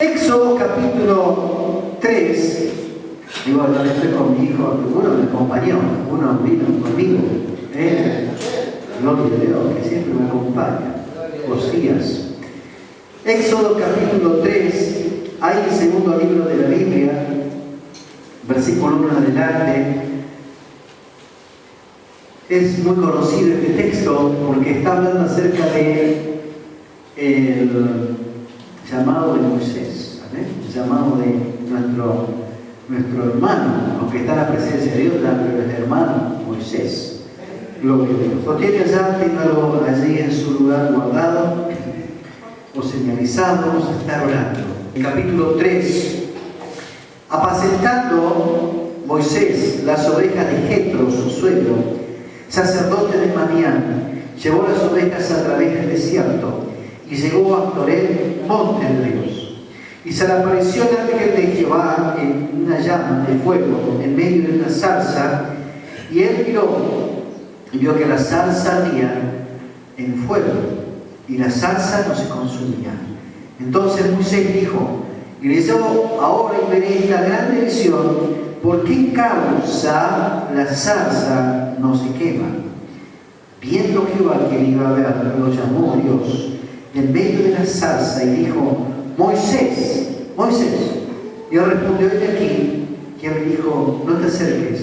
Éxodo capítulo 3, digo, no estoy con mi hijo, uno me acompañó, uno vino conmigo, gloria a Dios, que siempre me acompaña, Josías. Éxodo capítulo 3, hay el segundo libro de la Biblia, versículo 1 en adelante. Es muy conocido este texto porque está hablando acerca de el llamado de Moisés, ¿vale? El llamado de nuestro hermano, aunque está en la presencia de Dios, pero es hermano Moisés. Gloria a Dios. Lo tiene allá, téngalo allí en su lugar guardado o señalizado. Vamos a estar orando. El capítulo 3, apacentando Moisés las ovejas de Jetro, su suegro, sacerdote de Madián, llevó las ovejas a través del desierto y llegó a Horeb, monte de Dios. Y se le apareció el ángel de Jehová en una llama de fuego en medio de una zarza, y él miró y vio que la zarza ardía en fuego y la zarza no se consumía. Entonces Moisés dijo: iré yo ahora y veré esta grande visión, ¿por qué causa la zarza no se quema? Viendo Jehová que él iba a ver, lo llamó Dios en medio de la zarza y dijo: Moisés, Moisés. Y él respondió: he aquí. Y él dijo: no te acerques,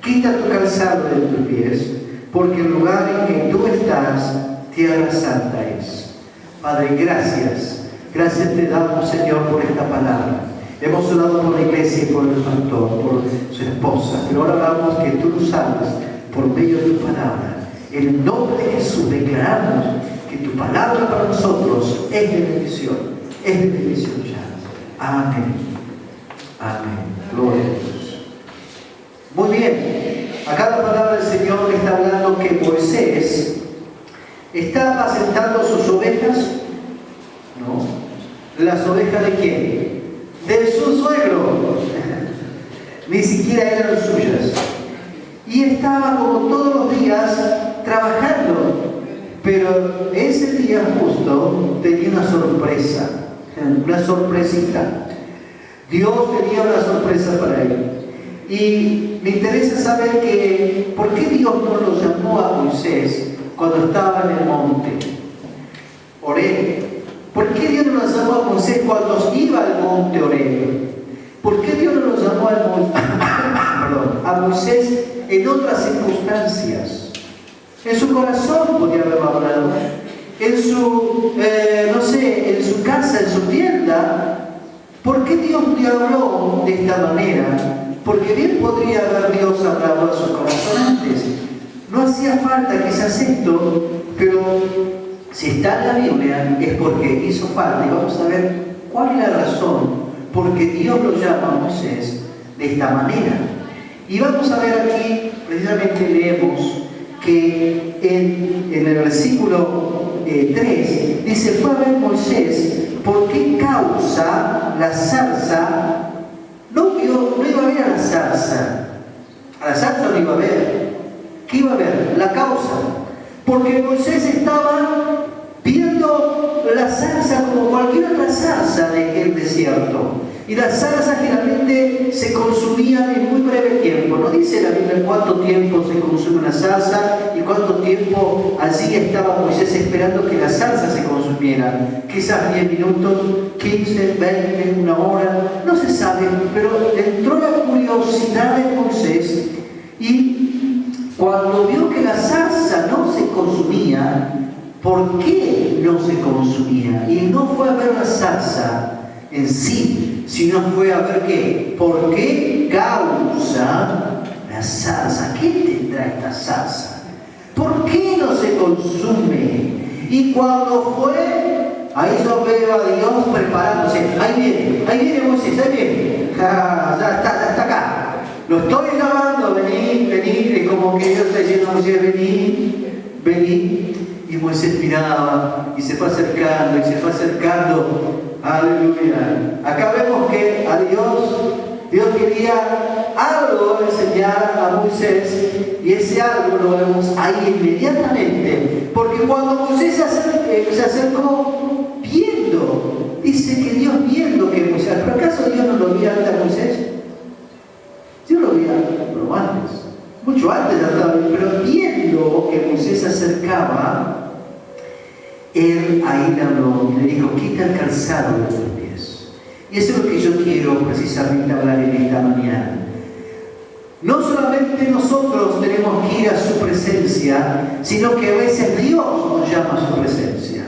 quita tu calzado de tus pies, porque el lugar en que tú estás, tierra santa es. Padre, gracias. Gracias te damos, Señor, por esta palabra. Hemos orado por la iglesia y por el pastor, por su esposa, pero ahora oramos que tú nos hablas por medio de tu palabra. En el nombre de Jesús declaramos que tu palabra para nosotros es de bendición ya. Amén. Amén. Gloria a Dios. Muy bien. Acá la palabra del Señor está hablando que Moisés está apacentando sus ovejas. ¿No? ¿Las ovejas de quién? De su suegro. Ni siquiera eran suyas. Y estaba como todos los días trabajando. Pero ese día justo tenía una sorpresa. Una sorpresita. Dios tenía una sorpresa para él. Y me interesa saber que ¿por qué Dios no lo llamó a Moisés cuando estaba en el monte Horeb? ¿Por qué Dios no lo llamó a Moisés cuando iba al monte Horeb? ¿Por qué Dios no lo llamó a Moisés en otras circunstancias? En su corazón podía haberlo hablado. En su, en su casa, en su tienda. ¿Por qué Dios le habló de esta manera? Porque bien podría haber Dios hablado a su corazón antes. No hacía falta quizás esto, pero si está en la Biblia es porque hizo falta. Y vamos a ver cuál es la razón por qué Dios lo llama a Moisés de esta manera. Y vamos a ver aquí, precisamente leemos que en el versículo 3 dice: fue a ver Moisés por qué causa la zarza. No iba a ver a la zarza. A la zarza no iba a ver. ¿Qué iba a ver? La causa. Porque Moisés estaba viendo la zarza como cualquier otra zarza del desierto. Y las zarzas generalmente se consumían en muy breve tiempo. No dice la Biblia cuánto tiempo se consume una zarza y cuánto tiempo allí estaba Moisés esperando que la zarza se consumiera. Quizás 10 minutos, 15, 20, una hora, no se sabe. Pero entró la curiosidad de Moisés y cuando vio que la zarza no se consumía, ¿por qué no se consumía? Y no fue a ver la zarza en sí, sino fue a ver qué. ¿Por qué causa la zarza? ¿Qué tendrá esta zarza? ¿Por qué no se consume? Y cuando fue, ahí yo veo a Dios preparándose. Ahí viene Moisés, ahí viene. Ya está acá. Lo estoy llamando, vení, como que Dios está diciendo a Moisés: vení. Y Moisés miraba y se fue acercando. Aleluya. Acá vemos que a Dios quería algo enseñar a Moisés, y ese algo lo vemos ahí inmediatamente. Porque cuando Moisés se acercó viendo, dice que Dios viendo que quita el calzado de tus pies. Y eso es lo que yo quiero precisamente hablar en esta mañana. No solamente nosotros tenemos que ir a su presencia, sino que a veces Dios nos llama a su presencia.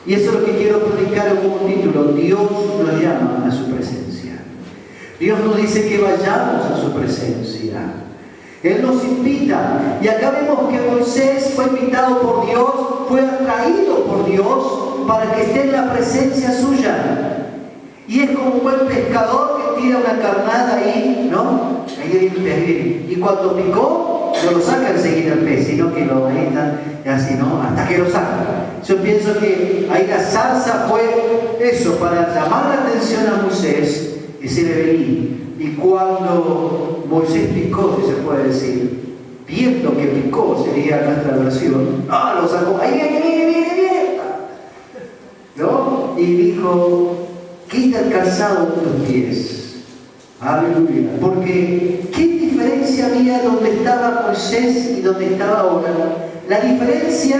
Y eso es lo que quiero predicar como título: Dios nos llama a su presencia. Dios nos dice que vayamos a su presencia. Él nos invita. Y acá vemos que Moisés fue invitado por Dios, fue atraído por Dios para que esté en la presencia suya. Y es como un buen pescador que tira una carnada ahí, ¿no? Ahí viene el pez. Y cuando picó, no lo saca enseguida el pez, sino que lo ahí está así, ¿no? Hasta que lo saca. Yo pienso que ahí la zarza fue eso, para llamar la atención a Moisés, y se le venía. Y cuando Moisés picó, si se puede decir, viendo que picó, sería nuestra versión, lo sacó, ahí viene, ¿no? Y dijo: quita el calzado de tus pies. Aleluya. Porque ¿qué diferencia había donde estaba Moisés y donde estaba ahora? La diferencia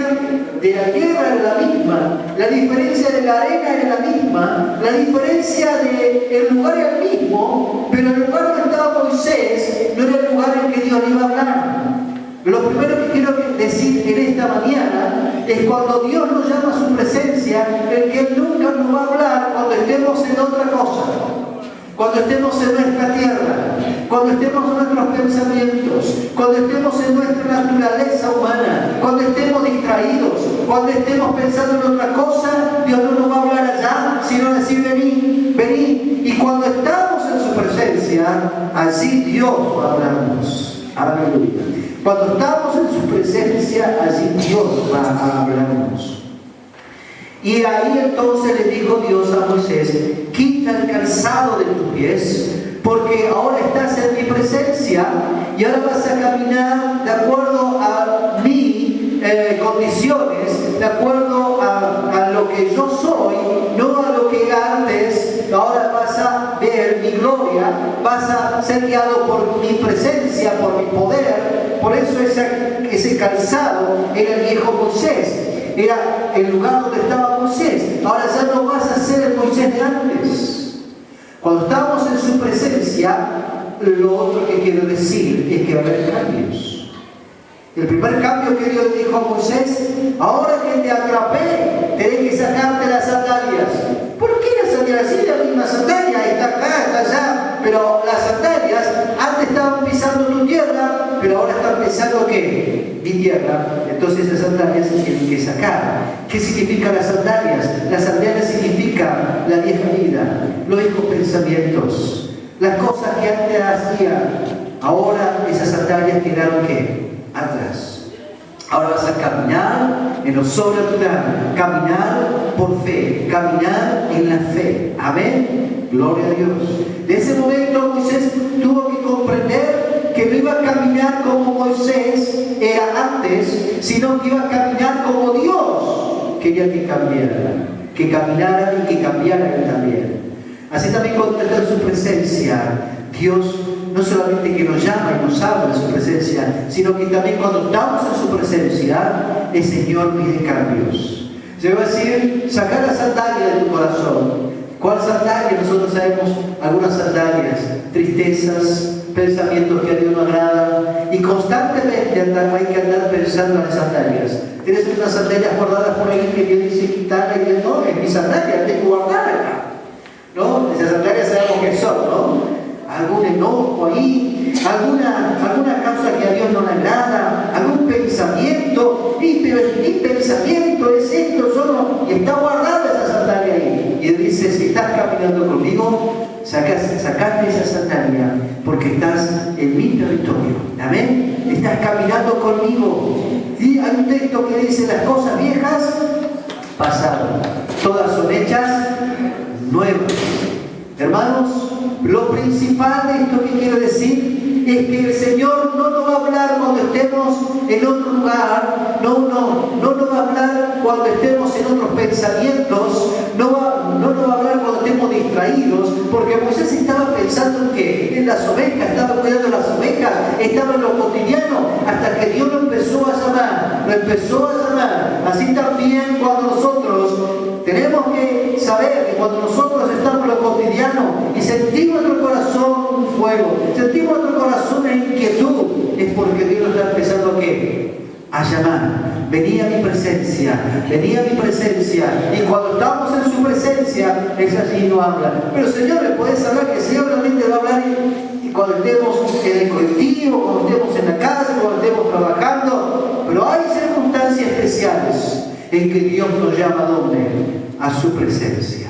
de la tierra era la misma, la diferencia de la arena era la misma, la diferencia del lugar era el mismo, pero el lugar donde estaba Moisés no era el lugar en que Dios le iba a hablar. Lo primero que quiero decir en esta mañana es cuando Dios nos llama a su presencia, el que Él nunca nos va a hablar cuando estemos en otra cosa, cuando estemos en nuestra tierra, cuando estemos en nuestros pensamientos, cuando estemos en nuestra naturaleza humana, cuando estemos distraídos, cuando estemos pensando en otra cosa. Dios no nos va a hablar allá, sino decir: vení, vení. Y cuando estamos en su presencia, allí Dios va a hablarnos. Aleluya. Cuando estamos en su presencia, allí Dios va a hablarnos. Y ahí entonces le dijo Dios a Moisés: quita el calzado de tus pies, porque ahora estás en mi presencia y ahora vas a caminar de acuerdo a mis condiciones, de acuerdo a lo que yo soy, no a lo que antes. Ahora vas a ver mi gloria, vas a ser guiado por mi presencia, por mi poder. Por eso ese calzado era el viejo Moisés, era el lugar donde estaba Moisés. Ahora ya no vas a ser el Moisés de antes. Cuando estamos en su presencia, lo otro que quiero decir es que va a haber cambios. El primer cambio que Dios dijo a Moisés: ahora que te atrapé, tenés que sacarte las sandalias. ¿Por qué las sandalias? Sí, la misma sandalia, está acá, está allá. Pero las sandalias antes estaban pisando tu tierra, pero ahora están pisando ¿qué? Mi tierra. Entonces esas sandalias se tienen que sacar. ¿Qué significan las sandalias? Las sandalias significan la vieja vida, los viejos pensamientos, las cosas que antes hacía. Ahora esas sandalias quedaron ¿qué? Atrás. Ahora vas a caminar en lo sobrenatural, caminar por fe, caminar en la fe. Amén. Gloria a Dios. De ese momento Moisés tuvo que comprender que no iba a caminar como Moisés era antes, sino que iba a caminar como Dios quería que cambiara, que caminara y que cambiara él también. Así también cuando está en su presencia, Dios no solamente que nos llama y nos habla en su presencia, sino que también cuando estamos en su presencia, el Señor pide cambios. Se va a decir: sacar la sandalia de tu corazón. ¿Cuál sandalia? Nosotros sabemos algunas sandalias: tristezas, pensamientos que a Dios no agradan, y constantemente hay que andar pensando en las sandalias. Tienes unas sandalias guardadas por ahí que Dios dice quitarla, y Dios no, es mi sandalia, tengo que guardarla, ¿no? Esas sandalias sabemos que son, ¿no? Algún enojo ahí, alguna causa que a Dios no le agrada, algún pensamiento, mi pensamiento es esto, yo no, y está guardada esa sandalia ahí. Y él dice: si estás caminando conmigo, sacaste esa sandalia, porque estás en mi territorio. Amén. Estás caminando conmigo. Y hay un texto que dice: las cosas viejas pasaron, todas son hechas nuevas. Hermanos, lo principal de esto que quiero decir es que el Señor no nos va a hablar cuando estemos en otro lugar, no nos va a hablar cuando estemos en otros pensamientos, no nos va a hablar cuando estemos distraídos, porque Moisés estaba pensando en ¿qué? En las ovejas, estaba cuidando las ovejas, estaba en lo cotidiano, hasta que Dios lo empezó a llamar. Así también cuando nosotros tenemos que saber cuando nosotros estamos en lo cotidiano y sentimos en nuestro corazón un fuego, sentimos en nuestro corazón una inquietud, es porque Dios nos está empezando ¿a qué? A llamar. Vení a mi presencia, vení a mi presencia. Y cuando estamos en su presencia, es así, no habla. Pero Señor, ¿me puedes hablar? Que el Señor realmente va a hablar y cuando estemos en el colectivo, cuando estemos en la casa, cuando estemos trabajando. Pero hay circunstancias especiales en que Dios nos llama ¿a dónde? A su presencia.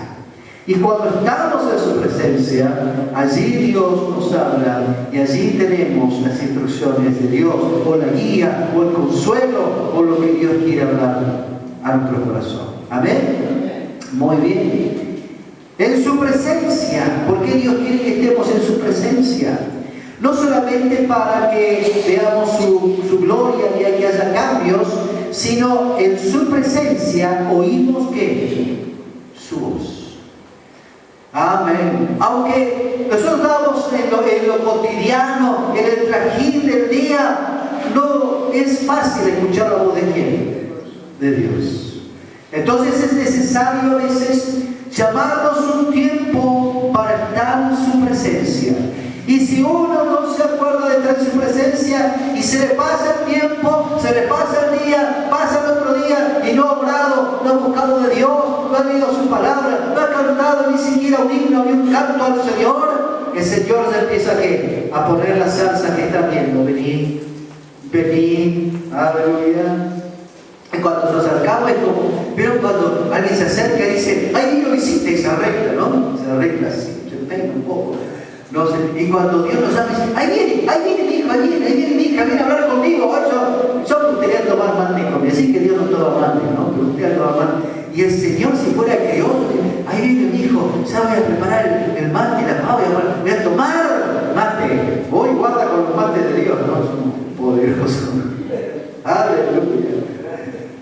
Y cuando estamos en su presencia, allí Dios nos habla y allí tenemos las instrucciones de Dios, o la guía, o el consuelo, o lo que Dios quiere hablar a nuestro corazón. ¿Amén? Muy bien. En su presencia. ¿Por qué Dios quiere que estemos en su presencia? No solamente para que veamos su gloria y que haya cambios, sino en su presencia oímos ¿qué? Su voz. Amén. Aunque nosotros estamos en lo cotidiano, en el trajín del día, no es fácil escuchar la voz de ¿quién? De Dios. Entonces es necesario a veces llamarnos un tiempo para estar en su presencia. Y si uno no se acuerda de estar en su presencia y se le pasa el tiempo, se le pasa el día, pasa el otro día y no ha orado, no ha buscado de Dios, no ha leído su palabra, no ha cantado ni siquiera un himno ni un canto al Señor, el Señor se empieza a poner la salsa que está viendo. Vení, vení, aleluya. Y cuando nos acercamos es como, ¿vieron cuando alguien se acerca y dice, ay, lo hiciste? Y se arregla, ¿no? Se arregla así, se peina un poco. No sé, y cuando Dios nos llama, dice, ahí viene mi hijo, ahí viene mi hija, viene a hablar conmigo. Yo me gustaría tomar mate conmigo, así que Dios no toma mate, ¿no? Pero usted toma mate. Y el Señor, si fuera creyente, ahí viene mi hijo, ya voy a preparar el mate, la pava, voy a tomar mate. Voy, guarda con los mates de Dios, ¿no? Son poderosos. Aleluya.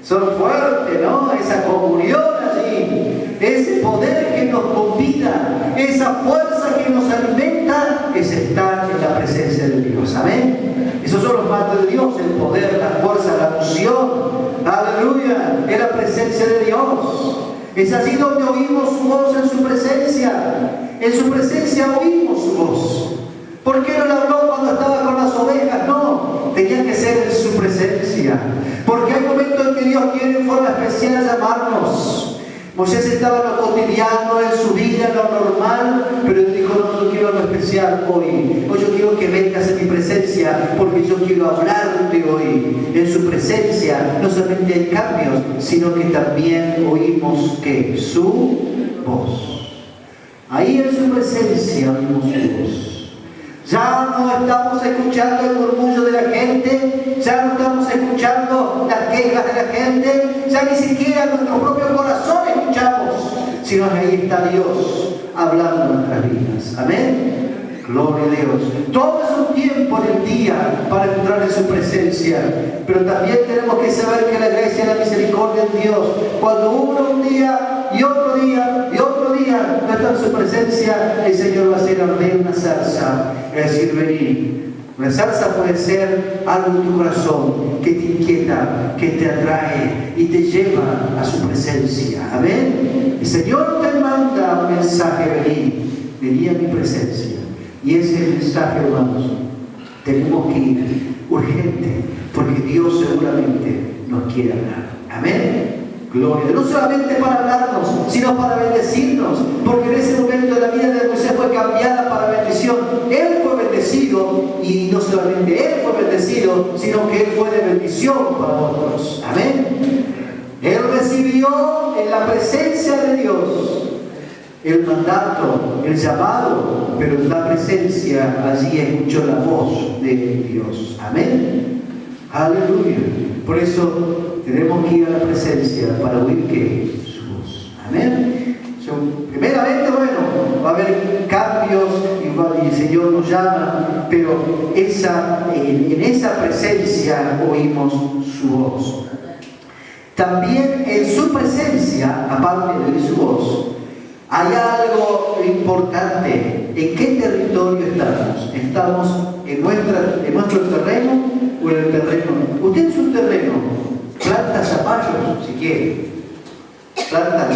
Son fuertes, ¿no? Esa comunión allí, ese poder que nos convida, esa fuerza que nos alimenta, es estar en la presencia de Dios. Amén. Esos son los mates de Dios, el poder, la fuerza, la unción. Aleluya, en la presencia de Dios. Es así donde oímos su voz en su presencia. En su presencia oímos su voz. ¿Por qué no le habló cuando estaba con las ovejas? No, tenía que ser en su presencia. Porque hay momentos en que Dios quiere en forma especial llamarnos. Moisés estaba en lo cotidiano, en su vida, en lo normal, pero él dijo, no quiero algo especial hoy. Hoy yo quiero que vengas en mi presencia, porque yo quiero hablarte hoy. En su presencia no solamente hay cambios, sino que también oímos que su voz. Ahí en su presencia oímos su voz. Ya no estamos escuchando el murmullo de la gente, ya no estamos escuchando las quejas de la gente, ya ni siquiera nuestro propio corazón escuchamos, sino que ahí está Dios hablando en nuestras vidas. Amén. Gloria a Dios. Todo es un tiempo en el día para entrar en su presencia, pero también tenemos que saber que la gracia y la misericordia de Dios, cuando uno un día y otro día y otro día no está en su presencia, el Señor va a hacer arder una zarza, es decir, venir. Una zarza puede ser algo en tu corazón que te inquieta, que te atrae y te lleva a su presencia. Amén. El Señor te manda un mensaje, vení a mi presencia. Y ese mensaje, hermanos, tenemos que ir urgente, porque Dios seguramente nos quiere hablar. Amén. Gloria. No solamente para hablarnos, sino para bendecirnos, porque en ese momento la vida de Moisés fue cambiada para bendición. Él fue bendecido, y no solamente él fue bendecido, sino que él fue de bendición para otros. Amén. Él recibió en la presencia de Dios el mandato, el llamado, pero en la presencia allí escuchó la voz de Dios. Amén. Aleluya. Por eso tenemos que ir a la presencia para oír que su voz. Amén. Primeramente, bueno, va a haber cambios y el Señor nos llama, pero en esa presencia oímos su voz. También en su presencia, aparte de oír su voz, hay algo importante. ¿En qué territorio estamos? ¿Estamos en nuestro terreno o en el terreno? Usted es un terreno, planta zapallos si quiere, planta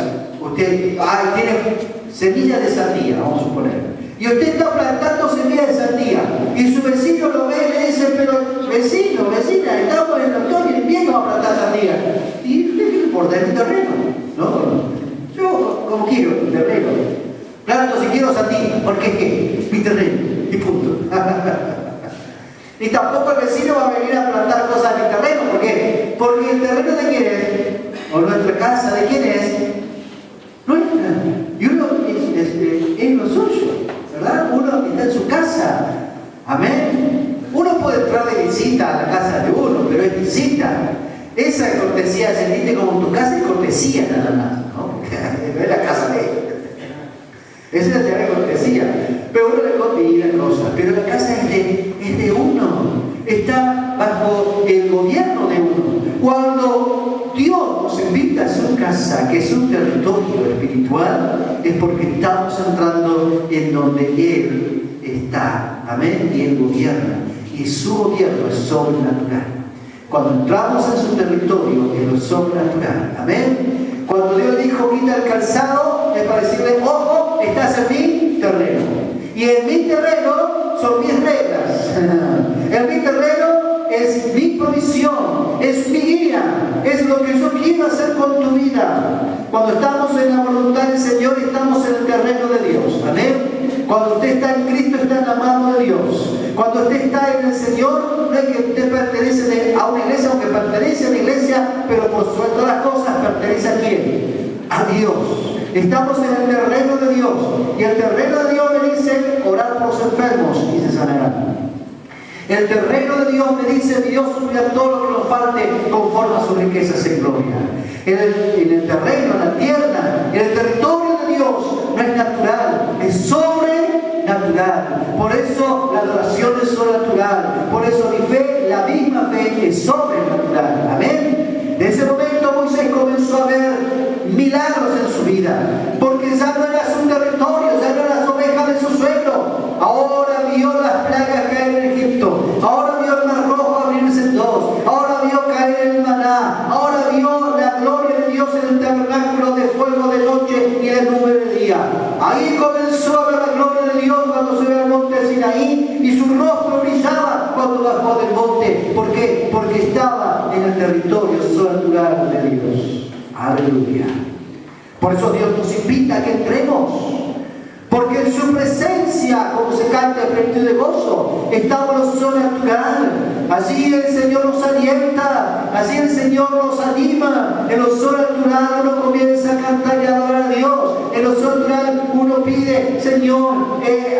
Usted tiene semillas de sandía, vamos a suponer. Y usted está plantando semillas de sandía. Y su vecino lo ve y le dice, pero vecino, vecina, estamos en el otoño y en invierno a plantar sandía. Y usted qué importa, es mi terreno. No, yo como quiero, mi terreno. Planto si quiero sandía, porque es que mi terreno. Y punto. Y tampoco el vecino va a venir a plantar cosas en el terreno. ¿Por qué? Porque el terreno de quién es, o nuestra casa de quién es, nuestra. Y uno es lo suyo, ¿verdad? Uno está en su casa. Amén. Uno puede entrar de visita a la casa de uno, pero es visita. Esa cortesía, sentirte como en tu casa, es cortesía nada más, ¿no? No es la casa de él. Esa es la cortesía. Pero uno le convida cosas, pero la casa es de uno, está bajo el gobierno de uno. Cuando Dios nos invita a su casa, que es un territorio espiritual, es porque estamos entrando en donde Él está, amén, y Él gobierna, y su gobierno es sobrenatural. Cuando entramos en su territorio, es lo sobrenatural, amén. Cuando Dios dijo, quita el calzado, es para decirle, ojo, estás en mi terreno. Y en mi terreno son mis reglas. En mi terreno es mi provisión, es mi guía, es lo que yo quiero hacer con tu vida. Cuando estamos en la voluntad del Señor, estamos en el terreno de Dios. Amén. Cuando usted está en Cristo, está en la mano de Dios. Cuando usted está en el Señor, no es que usted pertenece a una iglesia, aunque pertenece a la iglesia, pero por sobre todas las cosas pertenece a quién? A Dios. Estamos en el terreno de Dios. Y el terreno de Dios me dice orar por los enfermos y se sanarán. El terreno de Dios me dice Dios suplirá todo lo que nos falte conforme a sus riquezas en gloria. En el terreno, en la tierra, en el territorio de Dios no es natural, es sobrenatural. Por eso la adoración es sobrenatural. Por eso mi fe, la misma fe, es sobrenatural. Amén. En ese momento Moisés comenzó a ver milagros en su vida, porque ya no era su territorio, ya no eran las ovejas de su suegro. Ahora vio las plagas caer en Egipto, ahora vio el mar rojo abrirse en dos, ahora vio caer el maná, ahora vio la gloria de Dios en el tabernáculo de fuego de noche y de nube de día. Ahí comenzó a ver la gloria de Dios cuando subió al monte Sinaí, y su rostro brillaba cuando bajó del monte. ¿Por qué? Porque estaba en el territorio sobrenatural de Dios. Aleluya. Por eso Dios nos invita a que entremos, porque en su presencia, como se canta en plenitud de gozo, estamos en lo sobrenatural. Allí el Señor nos alienta, allí el Señor nos anima. En lo sobrenatural uno comienza a cantar y a adorar a Dios. En lo sobrenatural uno pide, Señor,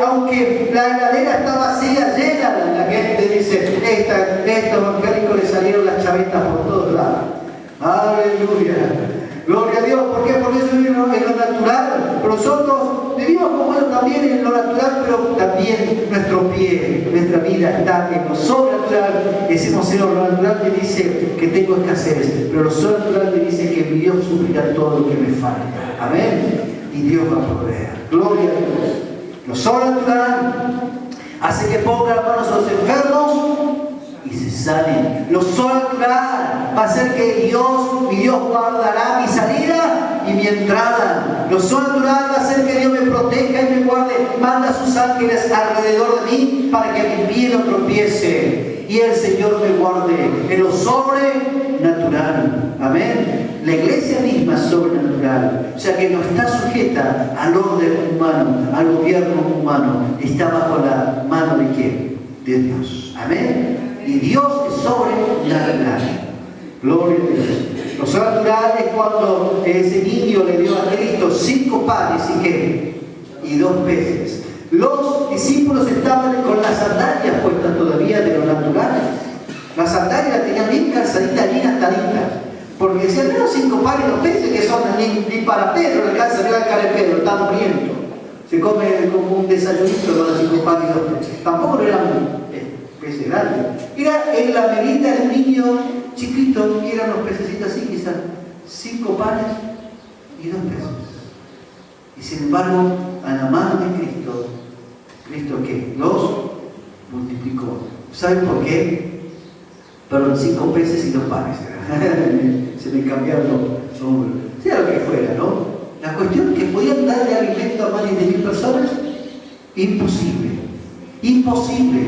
aunque la heladera está vacía, llénala. La gente dice, esta evangélico le salieron las chavetas por todos lados. Aleluya. Gloria a Dios. ¿Por qué? Porque eso vive en lo natural. Pero nosotros vivimos como eso también en lo natural, pero también nuestro pie, nuestra vida está en lo sobrenatural. Decimos, Señor, lo natural me dice que tengo escasez, pero lo sobrenatural me dice que mi Dios suplirá todo lo que me falta. Amén. Y Dios va a proveer. Gloria a Dios. Lo sobrenatural hace que ponga las manos a los enfermos y se sanen. Lo sobrenatural va a hacer que mi Dios guardará mi salida y mi entrada. Lo sobrenatural va a hacer que Dios me proteja y me guarde. Manda a sus ángeles alrededor de mí para que mi pie no tropiece. Y el Señor me guarde en lo sobrenatural. Amén. La iglesia misma es sobrenatural. O sea que no está sujeta al orden humano, al gobierno humano. Está bajo la mano de ¿quién? De Dios. Amén. Y Dios es sobrenatural. Gloria a Dios. Lo sobrenatural es cuando ese niño le dio a Cristo 5 panes y 2 peces. Los discípulos estaban con las sandalias puestas todavía de lo natural. Las sandalias las tenían bien calzaditas, bien ataditas. Porque decían, no, 5 panes y 2 peces que son ni para Pedro, le alcanza a cara de Pedro, está muriendo. Se come como un desayunito con los 5 panes y 2 peces. Tampoco no eran peces grandes. Era en la medida del niño chiquito, y eran los pececitos así, quizás 5 panes y 2 peces. Y sin embargo, a la mano de Cristo, ¿Cristo qué? Los multiplicó. ¿Saben por qué? Perdón, 5 peces y 2 panes. Se me cambiaron los números. Sea lo que fuera, ¿no? La cuestión es que podían darle alimento a más de 10.000 personas. Imposible. Imposible.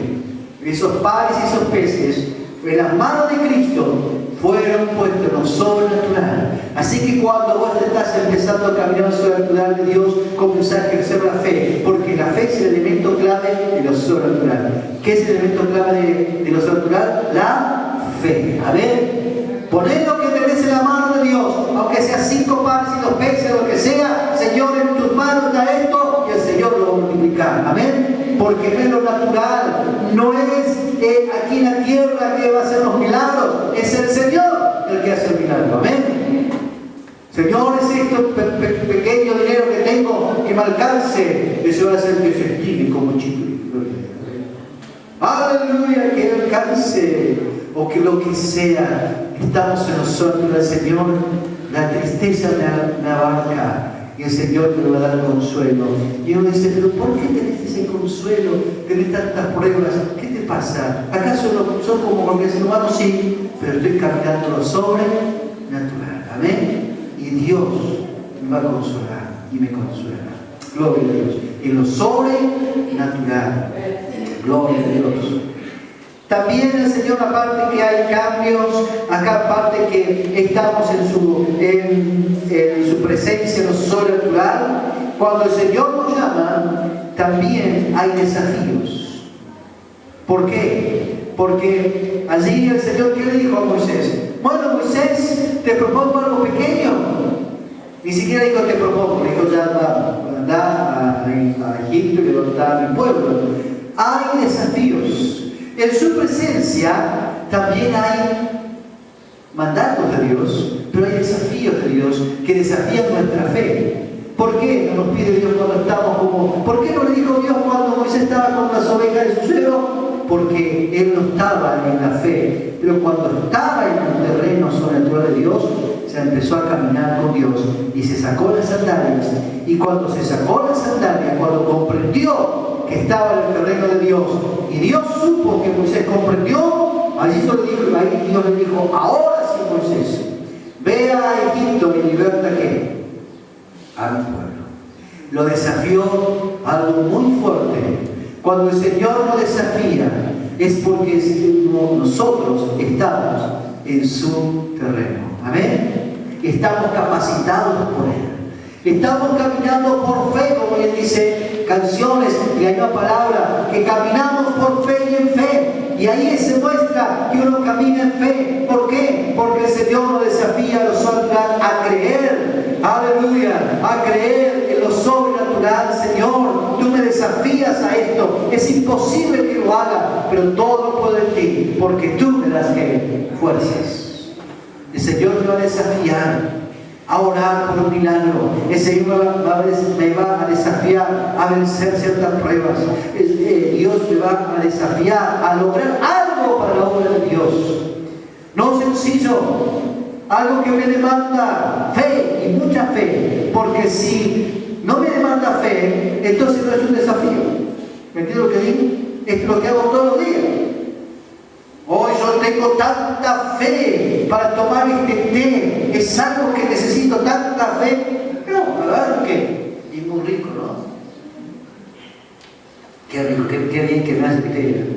Esos panes y esos peces, en las manos de Cristo, fueron puestos en lo sobrenatural. Así que cuando vos estás empezando a caminar en lo sobrenatural de Dios, comenzás a ejercer la fe, porque la fe es el elemento clave de lo sobrenatural. ¿Qué es el elemento clave de lo sobrenatural? La fe. A ver, poned lo que tenés en la mano de Dios, aunque sea 5 panes y 2 peces, lo que sea. Señor, en tus manos está esto, y el Señor lo va a multiplicar. Amén. Porque no es lo natural, no es aquí en la tierra que va a hacer los milagros, es el Señor el que hace el milagro. Amén. Señor, es esto pequeño dinero que tengo que me alcance, eso va a hacer que se estire como chico. Aleluya, que alcance, o que lo que sea, estamos en nosotros, el Señor, la tristeza me abarca. Y el Señor te va a dar consuelo. Y uno dice, pero ¿por qué tenés ese consuelo? Tenés tantas pruebas. ¿Qué te pasa? ¿Acaso son como cualquier ser humano? Sí, pero estoy caminando lo sobrenatural. Amén. Y Dios me va a consolar y me consuela. Gloria a Dios. En lo sobrenatural. Gloria a Dios. También el Señor, aparte que hay cambios, acá aparte que estamos en su presencia, en lo sobrenatural, cuando el Señor nos llama, también hay desafíos. ¿Por qué? Porque allí el Señor, ¿qué le dijo a Moisés? Bueno, Moisés, te propongo algo pequeño. Ni siquiera dijo te propongo, dijo ya anda a Egipto y levantar el pueblo. Hay desafíos. En su presencia también hay mandatos de Dios, pero hay desafíos de Dios que desafían nuestra fe. ¿Por qué no nos pide Dios cuando estamos como... ¿Por qué no le dijo Dios cuando Moisés estaba con las ovejas de su suegro? Porque él no estaba en la fe, pero cuando estaba en el terreno sobrenatural de Dios, se empezó a caminar con Dios y se sacó las sandalias. Y cuando se sacó las sandalias, cuando comprendió que estaba en el terreno de Dios, y Dios supo que Moisés comprendió, ahí Dios le dijo, ahora sí, Moisés, ve a Egipto y liberta ¿qué? A mi pueblo. Lo desafió algo muy fuerte. Cuando el Señor nos desafía, es porque nosotros estamos en su terreno. Amén. Estamos capacitados por Él. Estamos caminando por fe, como Él dice, canciones, y hay una palabra, que caminamos por fe y en fe. Y ahí se muestra que uno camina en fe. ¿Por qué? Porque el Señor nos desafía a nosotros a creer. Aleluya. A creer en lo sobrenatural. Señor, tú me desafías a esto. Es imposible que lo haga, pero todo lo puedo en ti, porque tú me das fuerzas. El Señor me va a desafiar a orar por un milagro. El Señor me va a desafiar a vencer ciertas pruebas. Dios me va a desafiar a lograr algo para la obra de Dios. No sencillo, algo que me demanda fe y mucha fe, porque si no me demanda fe, entonces no es un desafío. ¿Me entiendes lo que digo? Es lo que hago todos los días. Hoy yo tengo tanta fe para tomar este té, es algo que necesito tanta fe. No, la verdad es que es muy rico, ¿no? Qué rico, qué bien que me hace té.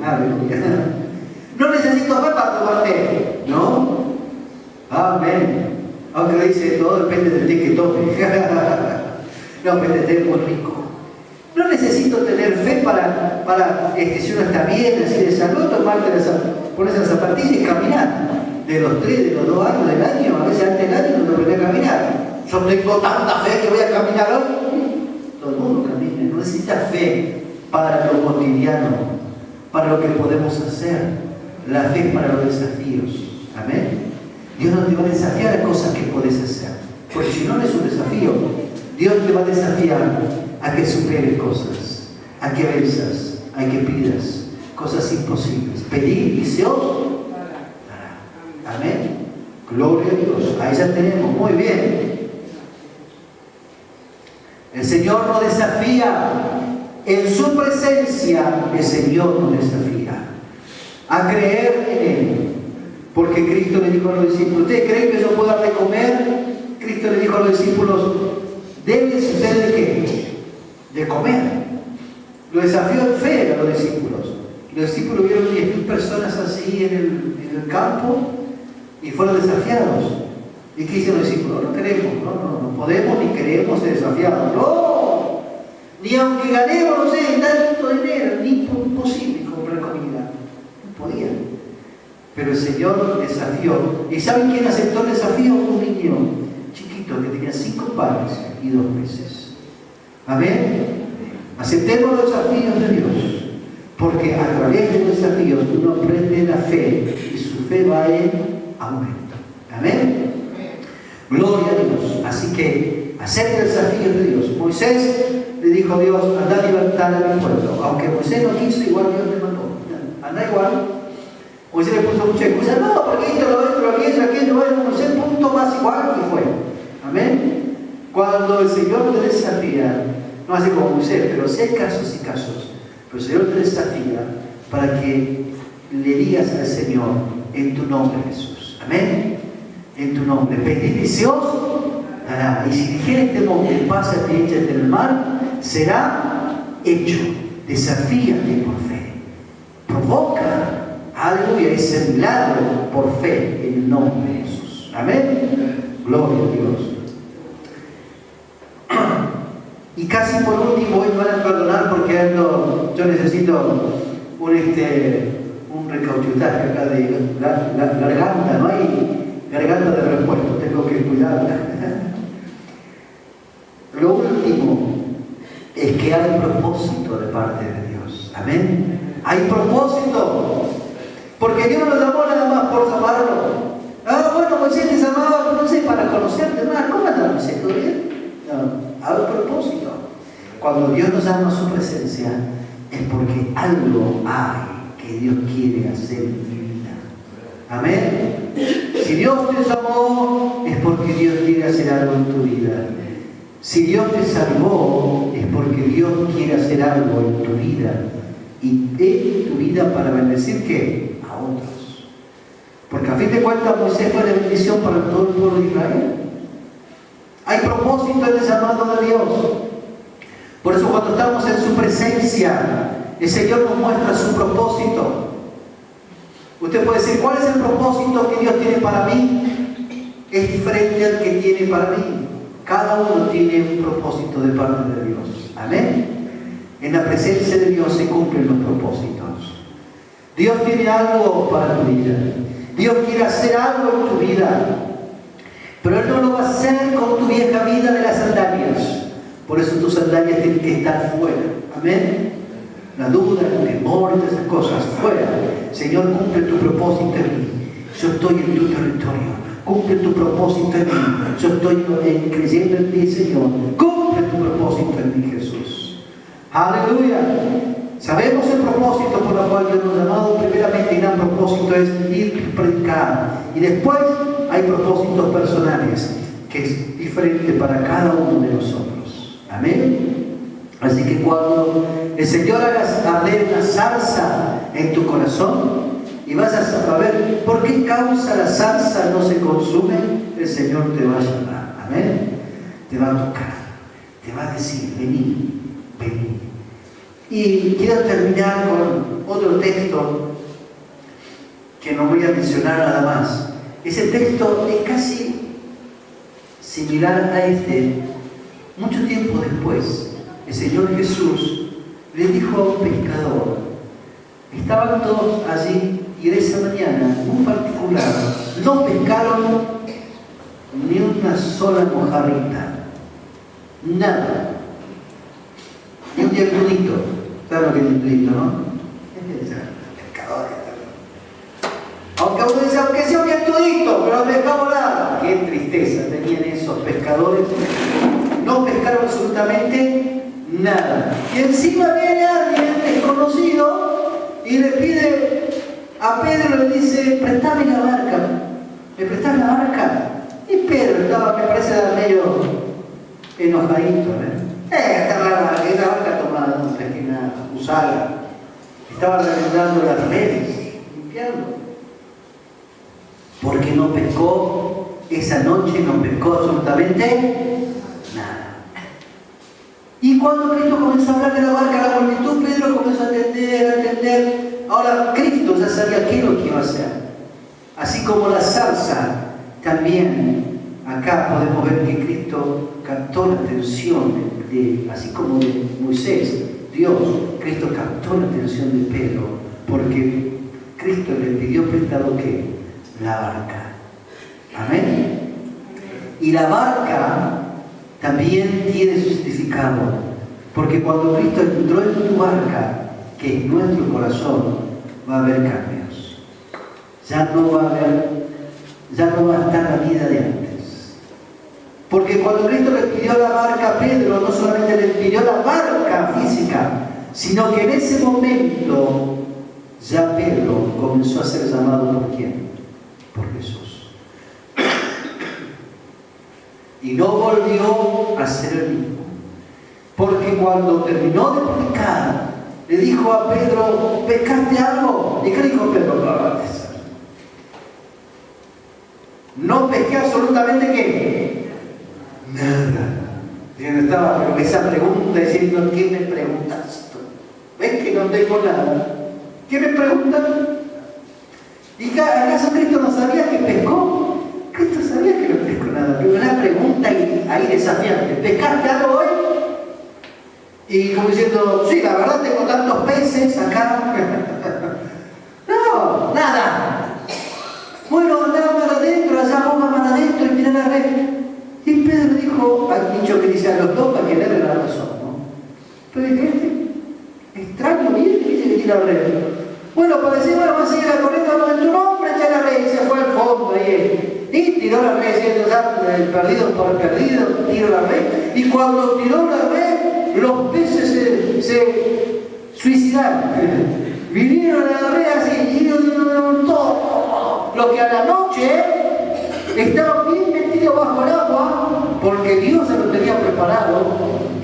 No necesito fe para tomar té, ¿no? Amén. Aunque dice, todo depende del té que tome. No, pero el té es muy rico. No necesito tener fe para si uno está bien, así de salud, ponerse las zapatillas y caminar. De los 3, de los 2 años del año, a veces antes del año no aprendí a caminar. Yo tengo tanta fe que voy a caminar hoy. Todo el mundo camina, no necesita fe para lo cotidiano, para lo que podemos hacer. La fe es para los desafíos. Amén. Dios no te va a desafiar a cosas que puedes hacer, porque si no es un desafío. Dios te va a desafiar a que superes cosas, a que venzas, a que pidas cosas imposibles. Pedir y se os dará. Amén. Gloria a Dios. Ahí ya tenemos. Muy bien. El Señor nos desafía. En su presencia, el Señor nos desafía a creer en Él. Porque Cristo le dijo a los discípulos, ¿ustedes creen que yo pueda de comer? Cristo le dijo a los discípulos, Deben ustedes de qué? De comer. Lo desafió en fe a los discípulos. Los discípulos vieron 10.000 personas así en el campo y fueron desafiados. ¿Y qué hicieron los discípulos? No queremos, no podemos ni queremos ser desafiados. No, ni aunque ganemos, no sé, tanto dinero, ni imposible comprar comida. No podían. Pero el Señor desafió. ¿Y saben quién aceptó el desafío? Un niño chiquito que tenía 5 panes y 2 peces. Amén. Aceptemos los desafíos de Dios, porque a través de los desafíos uno aprende la fe y su fe va en aumento. Amén. Gloria a Dios. Así que acepta el desafío de Dios. Moisés le dijo a Dios: anda a libertar a mi pueblo. Aunque Moisés no quiso, igual Dios le mandó. Anda igual. Moisés le puso mucha excusa. No, porque aquello, bueno, Moisés punto más igual y fue. Amén. Cuando el Señor te desafía, no hace como Moisés, pero sí hay casos y casos. Pero el Señor te desafía para que le digas al Señor: en tu nombre, Jesús. Amén. En tu nombre. Pedid y se os dará. Y si dijera este monte: pásate y échate en el mar, será hecho. Desafíate por fe. Provoca algo y ese milagro por fe en el nombre de Jesús. Amén. Gloria a Dios. Y casi por último, hoy me van a perdonar porque yo necesito un recauchutaje acá de garganta, no hay garganta de repuesto, tengo que cuidarla. Lo último es que hay propósito de parte de Dios. Amén. Hay propósito. Porque Dios no nos llamó nada más por amarlo. Bueno, Moisés te amaba, no sé, para conocerte más. ¿Cómo andas, Moisés? ¿Todo bien? No, hay propósito. Cuando Dios nos llama a su presencia, es porque algo hay que Dios quiere hacer en mi vida. Amén. Si Dios te llamó, es porque Dios quiere hacer algo en tu vida. Si Dios te salvó, es porque Dios quiere hacer algo en tu vida. Y en tu vida para bendecir, ¿qué? A otros. Porque a fin de cuentas Moisés fue de bendición para todo el pueblo de Israel. Hay propósito en el llamado de Dios. Por eso cuando estamos en su presencia, el Señor nos muestra su propósito. Usted puede decir: ¿cuál es el propósito que Dios tiene para mí? Es diferente al que tiene para mí. Cada uno tiene un propósito de parte de Dios. Amén. En la presencia de Dios se cumplen los propósitos. Dios tiene algo para tu vida. Dios quiere hacer algo en tu vida. Pero Él no lo va a hacer con tu vieja vida de las sandalias. Por eso tus sandalias tienen que estar fuera. Amén. La duda, el temor, todas esas cosas fuera. Señor, cumple tu propósito en mí. Yo estoy en tu territorio. Cumple tu propósito en mí. Yo estoy creyendo en ti, Señor. Cumple tu propósito en mí, Jesús. Aleluya. Sabemos el propósito por el cual Dios nos ha llamado. Primeramente, el gran propósito es ir a predicar. Y después hay propósitos personales, que es diferente para cada uno de nosotros. Amén. Así que cuando el Señor haga arder una zarza en tu corazón y vas a saber por qué causa la zarza no se consume, el Señor te va a llamar. Amén. Te va a tocar. Te va a decir: vení, vení. Y quiero terminar con otro texto que no voy a mencionar nada más. Ese texto es casi similar a este. Mucho tiempo después, el Señor Jesús le dijo a un pescador: estaban todos allí y de esa mañana, en particular, no pescaron ni una sola mojarrita. Nada. Ni un diablito. ¿Saben lo que es un diablito, no? Pescadores. Aunque sea un diablito, pero no pescamos nada. Qué tristeza tenían esos pescadores. No pescaron absolutamente nada. Y encima viene alguien desconocido y le pide a Pedro, le dice: préstame la barca. ¿Me prestás la barca? Y Pedro estaba, me parece, medio enojadito. Esta barca tomada, no traje nada, usada. Estaba reventando las redes, limpiando. Porque no pescó, esa noche no pescó absolutamente nada. Y cuando Cristo comenzó a hablar de la barca a la multitud, Pedro comenzó a atender. Ahora Cristo ya sabía qué es lo que iba a hacer. Así como la zarza, también acá podemos ver que Cristo captó la atención así como de Moisés, Dios, Cristo captó la atención de Pedro, porque Cristo le pidió prestado ¿qué? La barca. Amén. Y la barca también tiene su significado, porque cuando Cristo entró en tu barca, que es nuestro corazón, va a haber cambios. Ya no va a estar la vida de antes. Porque cuando Cristo le pidió la barca a Pedro, no solamente le pidió la barca física, sino que en ese momento ya Pedro comenzó a ser llamado ¿por quién? Por Jesús. Y no volvió a ser el mismo. Porque cuando terminó de predicar, le dijo a Pedro, ¿pescaste algo? ¿Y qué dijo Pedro? No pesqué absolutamente ¿qué? Nada. Yo estaba con esa pregunta diciendo, ¿qué me preguntas tú? ¿Ves que no tengo nada? ¿Qué me preguntan? ¿Y acaso Cristo no sabía que pescó? Cristo sabía que no pescó nada. Pero una pregunta ahí desafiante. ¿Pescaste algo hoy? Y como diciendo, sí, la verdad tengo tantos peces acá. No, nada. Bueno, andá más adentro, allá vos más adentro y mirá la red. Y Pedro dijo, hay dicho que dice a los dos para que le den la razón, ¿no? Pero dije, extraño, bien, que dice que tira la red. Bueno, para decir, bueno, vamos a seguir corriendo en tu nombre, echa la red y se fue al fondo ahí. Y tiró la red, diciendo, el perdido por perdido, tiró la red. Y cuando tiró la red, los peces se suicidaron. Vinieron a la red así, y todo. Lo que a la noche estaban bien metidos bajo el agua, porque Dios se lo tenía preparado.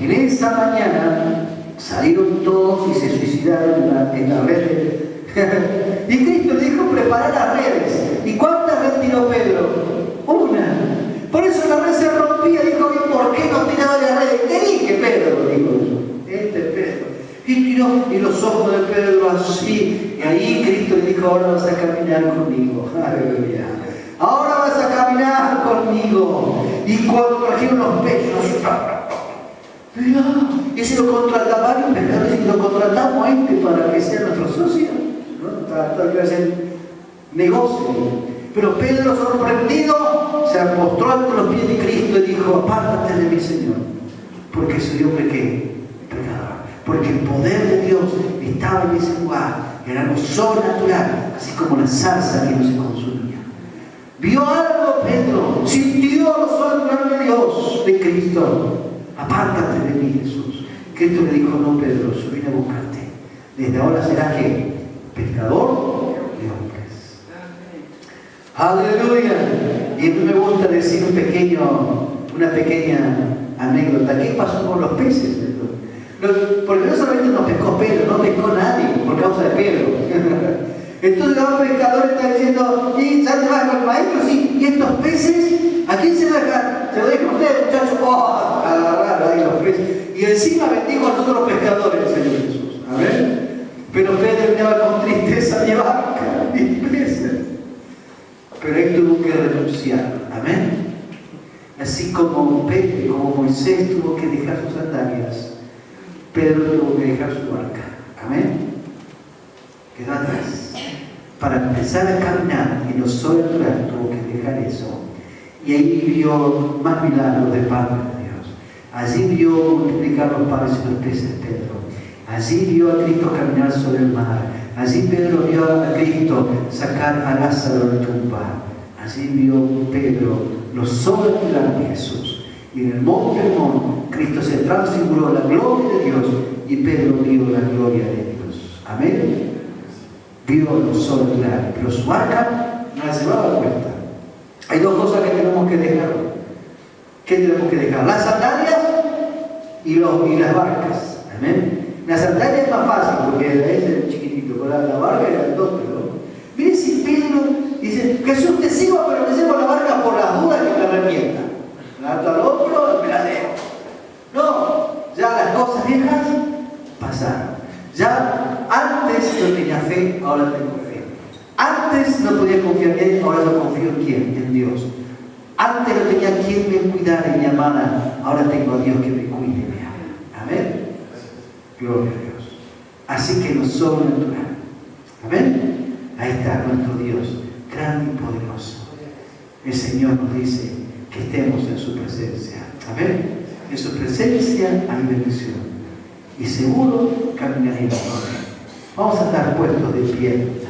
En esa mañana salieron todos y se suicidaron en la red. Y Cristo le dijo, preparar las redes. ¿Y cuántas redes tiró Pedro? Una. Por eso la red se rompía. Dijo, ¿por qué no tiraba la red? Te dije, Pedro, dijo eso. Pedro. Y tiró, y los ojos de Pedro así. Y ahí Cristo le dijo, ahora vas a caminar conmigo. Aleluya. Ahora vas a caminar conmigo. Y cuando trajeron los peces, y si lo contratamos, si lo contratamos a este para que sea nuestro socio, ¿no? Tal vez el negocio. Pero Pedro, sorprendido, se postró ante los pies de Cristo y dijo, apártate de mí, Señor, porque soy hombre que pecador. Porque el poder de Dios estaba en ese lugar, era algo sobrenatural, así como la zarza que no se consumía. Vio algo Pedro, sintió lo sobrenatural de Dios, de Cristo. Apártate de mí, Jesús. Cristo le dijo, no, Pedro, yo vine a buscarte. Desde ahora serás ¿qué? Pescador de hombres. Aleluya. Y a mí me gusta decir una pequeña anécdota. ¿Qué pasó con los peces? Porque no solamente nos pescó Pedro, no pescó nadie por causa de Pedro. Entonces el pescador está diciendo, ¿y ya te vas con el maestro? Sí. ¿Y estos peces? ¿A quién se lo dejan? Se lo dejan ustedes, muchachos. ¡Oh! Agarrar ahí los peces. Y encima bendijo a nosotros los pescadores, Señor Jesús. Amén. Pero Pedro lleva con tristeza mi barca, mis peces. Pero él tuvo que renunciar. Amén. Así como Pedro, como Moisés tuvo que dejar sus sandalias, Pedro tuvo que dejar su barca. Amén. Quedó atrás. Para empezar a caminar en lo sobrenatural tuvo que dejar eso. Y ahí vio más milagros de parte de Dios. Allí vio multiplicar los panes y los peces Pedro. Allí vio a Cristo caminar sobre el mar. Allí Pedro vio a Cristo sacar a Lázaro de la tumba. Allí vio Pedro lo sobrenatural de Jesús. Y en el monte Hermón, Cristo se transfiguró la gloria de Dios y Pedro vio la gloria de Dios. Amén. Vio lo sobrenatural, pero su barca no la llevaba a cuenta. Hay dos cosas que tenemos que dejar. ¿Qué tenemos que dejar? Las sandalias y las barcas. Amén. Las sandalias es más fácil porque es el chiquitito, con la barca era el dos, pero mire si Pedro dice, Jesús te sigo, pero te sigo la barca por las dudas que me arrepienta. La ato al otro, me la dejo. No, ya la alcanzaron. Ya antes no tenía fe, ahora tengo fe. Antes no podía confiar en Él, ahora no confío en quién, en Dios. Antes no tenía quien me cuidara y me amara, ahora tengo a Dios que me cuide y me ama. Amén. Gloria a Dios. Así que lo sobrenatural. Amén. Ahí está nuestro Dios, grande y poderoso. El Señor nos dice que estemos en su presencia. Amén. En su presencia hay bendición. Y seguro caminaremos. Vamos a estar puestos de pie.